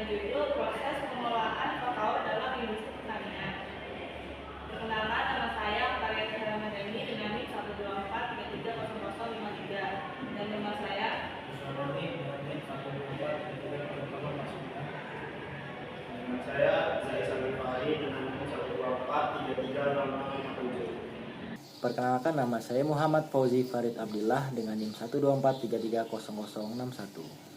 dengan judul Proses Pengolahan Kakao dalam Industri Pertanian. Perkenalkan, nama saya Karya Ramadhani dengan NIM 124330053 dan nama saya Saya Salim Fahri dengan NIM 124330057. Perkenalkan, nama saya Muhammad Fauzi Farid Abdillah dengan NIM 124330061.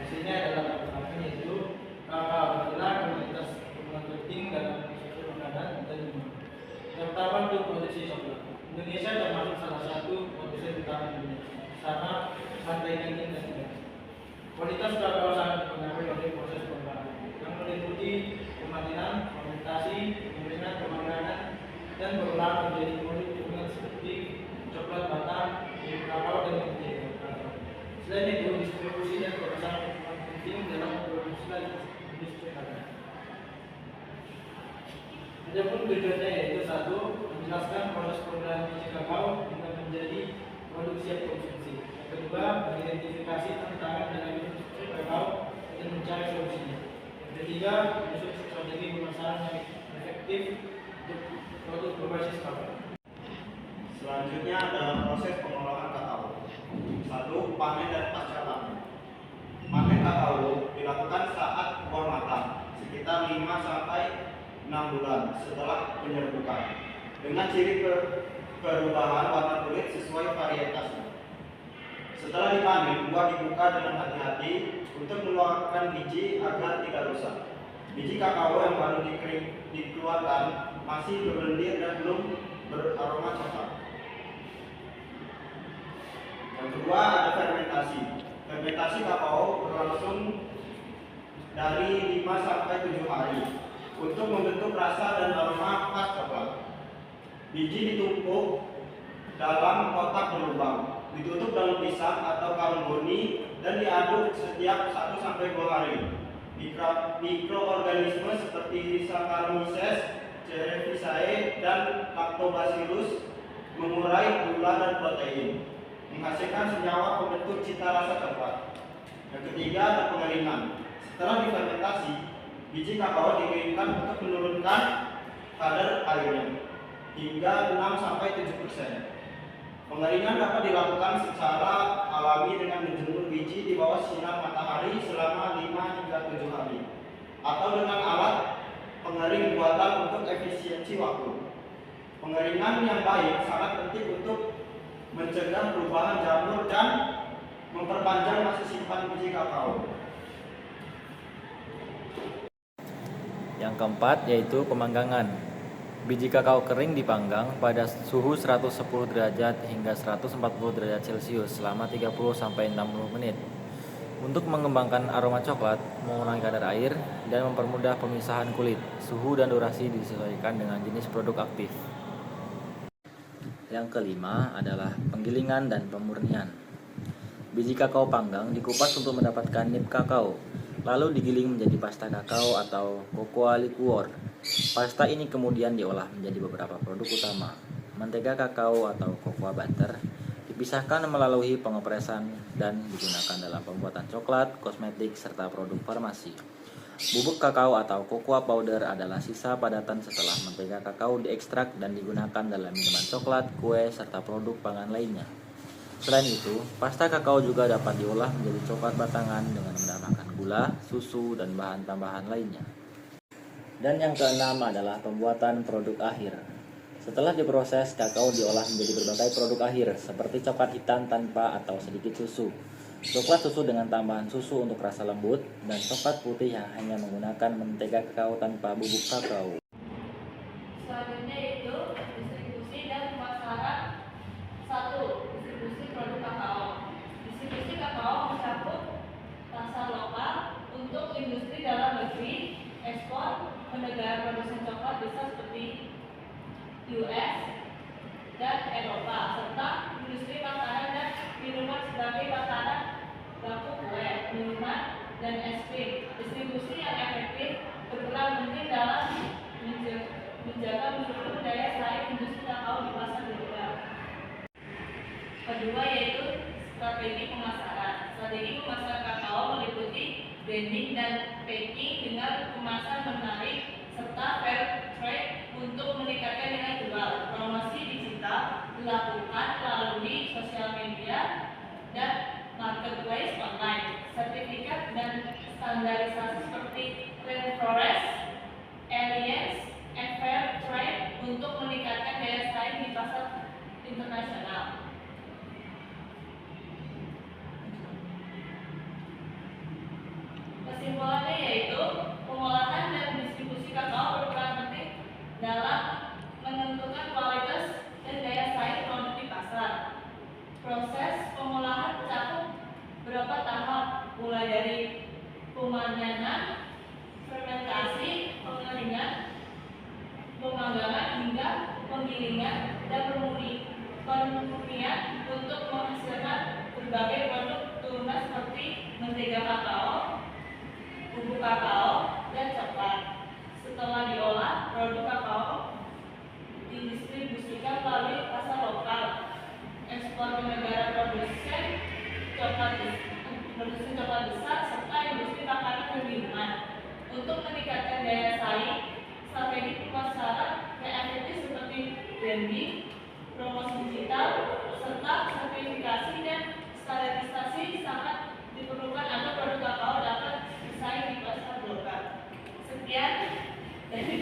Di sini adalah pertanyaan yaitu kakao adalah komoditas penting dalam industri makanan dan minuman. Yang pertama untuk produksi coklat. Indonesia termasuk salah satu produsen utama dunia, sama rantai daging dan ikan. Kualitas kakao sangat dipengaruhi oleh proses pengolahan yang meliputi pematinan, fermentasi, pengeringan, pemanggangan, dan pengolahan menjadi produk seperti coklat batang, kakao, dan menjadi kakao. Selain itu, distribusi dan pemasaran penting dalam produksi industri makanan. Adapun tujuannya yaitu satu, menjelaskan proses pengolahan biji kakao hingga menjadi produk siap konsumsi. Yang kedua, mengidentifikasi tantangan dalam industri kakao dan mencari solusinya. Yang ketiga, menyusun strategi pemasaran yang efektif untuk produk berbasis kakao. Selanjutnya adalah proses pengolahan kakao. Satu, panen dan pasca panen. Panen kakao dilakukan saat buah matang, sekitar 5 sampai 6 bulan setelah penyerbukan, dengan ciri perubahan warna kulit sesuai varietasnya. Setelah dipanen, buah dibuka dengan hati-hati untuk mengeluarkan biji agar tidak rusak. Biji kakao yang baru dikeluarkan masih berlendir dan belum beraroma coklat. Yang kedua ada fermentasi. Fermentasi kakao berlangsung dari 5 sampai 7 hari untuk membentuk rasa dan aroma khas coklat. Biji ditumpuk dalam kotak berlubang, ditutup dalam pisang atau karung goni dan diaduk setiap 1 sampai 2 hari. Mikroorganisme seperti Saccharomyces cerevisiae dan Lactobacillus mengurai gula dan protein, menghasilkan senyawa pembentuk cita rasa coklat. Yang ketiga ada pengeringan. Setelah difermentasi, biji kakao dikeringkan untuk menurunkan kadar airnya hingga 6-7%. Pengeringan dapat dilakukan secara alami dengan menjemur biji di bawah sinar matahari selama 5 hingga 7 hari atau dengan alat pengering buatan untuk efisiensi waktu. Pengeringan yang baik sangat penting untuk mencegah perubahan jamur dan memperpanjang masa simpan biji kakao. Yang keempat yaitu pemanggangan. Biji kakao kering dipanggang pada suhu 110 derajat hingga 140 derajat Celcius selama 30-60 menit untuk mengembangkan aroma coklat, mengurangi kadar air, dan mempermudah pemisahan kulit. Suhu dan durasi disesuaikan dengan jenis produk aktif. Yang kelima adalah penggilingan dan pemurnian. Biji kakao panggang dikupas untuk mendapatkan nib kakao, lalu digiling menjadi pasta kakao atau cocoa liquor. Pasta ini kemudian diolah menjadi beberapa produk utama. Mentega kakao atau cocoa butter dipisahkan melalui pengopresan dan digunakan dalam pembuatan coklat, kosmetik, serta produk farmasi. Bubuk kakao atau cocoa powder adalah sisa padatan setelah mentega kakao diekstrak dan digunakan dalam minuman coklat, kue, serta produk pangan lainnya. Selain itu, pasta kakao juga dapat diolah menjadi coklat batangan dengan menambahkan gula, susu, dan bahan tambahan lainnya. Dan yang keenam adalah pembuatan produk akhir. Setelah diproses, kakao diolah menjadi berbagai produk akhir seperti coklat hitam tanpa atau sedikit susu, coklat susu dengan tambahan susu untuk rasa lembut, dan coklat putih yang hanya menggunakan mentega kakao tanpa bubuk kakao. selanjutnya yaitu distribusi dan pemasaran. 1. Distribusi produk kakao. Distribusi kakao mencakup pasar lokal untuk industri dalam negeri, ekspor ke negara produsen coklat besar seperti US dan Eropa, serta industri makanan dan minuman sebagai makanan baku kue, minuman, dan es krim. Distribusi yang efektif berperan penting dalam menjaga mutu daya saing industri kakao di pasar global. Kedua yaitu strategi pemasaran. Strategi pemasaran kakao meliputi branding dan packing dengan kemasan menarik serta fair trade untuk meningkatkan nilai jual. Promosi digital dilakukan melalui sosial media dan marketplace online. Sertifikat dan standarisasi seperti Rainforest Alliance and Fair Trade untuk meningkatkan daya saing di pasar internasional. Kesimpulannya yaitu pengolahan dan distribusi kakao berperan penting dalam menentukan kualitas dan daya saing produk di pasar. Proses pengolahan mencakup beberapa tahap, mulai dari pemanenan, fermentasi, pengeringan, pemanggangan hingga penggilingan dan pemurnian untuk menghasilkan berbagai produk turunan seperti mentega kakao, bubuk kakao, dan coklat. Setelah diolah, produk kakao didistribusikan melalui pasar lokal, ekspor ke negara produsen coklat besar, serta industri makanan dan minuman. Untuk meningkatkan daya saing, strategi pemasaran yang efektif seperti branding, promosi digital, serta sertifikasi dan standarisasi sangat diperlukan agar produk kakao dapat bersaing di pasar global. Sekian dari